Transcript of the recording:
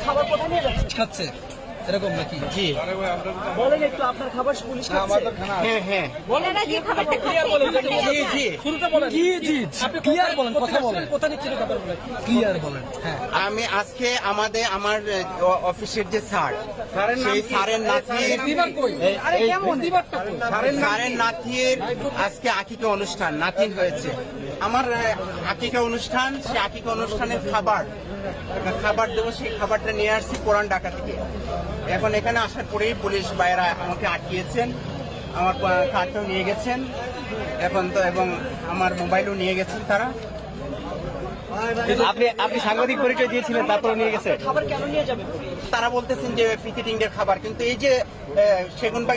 খাবার কোথায় নিয়ে যাচ্ছে? খাচ্ছে এরকম নাকি? জি বলেন একটু আপনার খাবার পুলিশ খাচ্ছে? হ্যাঁ হ্যাঁ বলেন কি খাবারটা ক্লিয়ার বলেন। জি জি শুরুতে বলেন কি জি আপনি ক্লিয়ার বলেন, কথা বলেন, কথা নিচ্ছেন কথা বলেন ক্লিয়ার বলেন। হ্যাঁ আমি আজকে আমার অফিসের যে স্যার, সেই স্যারের নাতির স্যারের নাতির আজকে আকিকা অনুষ্ঠান, নাতিন হয়েছে আমার আকিকা অনুষ্ঠান। সেই আকিকা অনুষ্ঠানের খাবার দেবো, সেই খাবারটা নিয়ে আসছি পুরান ঢাকা থেকে। এখন এখানে আসার পরেই পুলিশ ভাইয়েরা আমাকে আটকিয়েছেন, আমার কার্ডটাও নিয়ে গেছেন এখন তো, এবং আমার মোবাইলও নিয়ে গেছেন তারা। আপনি সাংবাদিক পরিচয় দিয়েছিলেন, তারপরে নিয়ে গেছে। খাবার কেন নিয়ে যাবে? তারা বলতেছেন যে পিকেটিং এর খাবার, কিন্তু এই যে সেগুনবাগি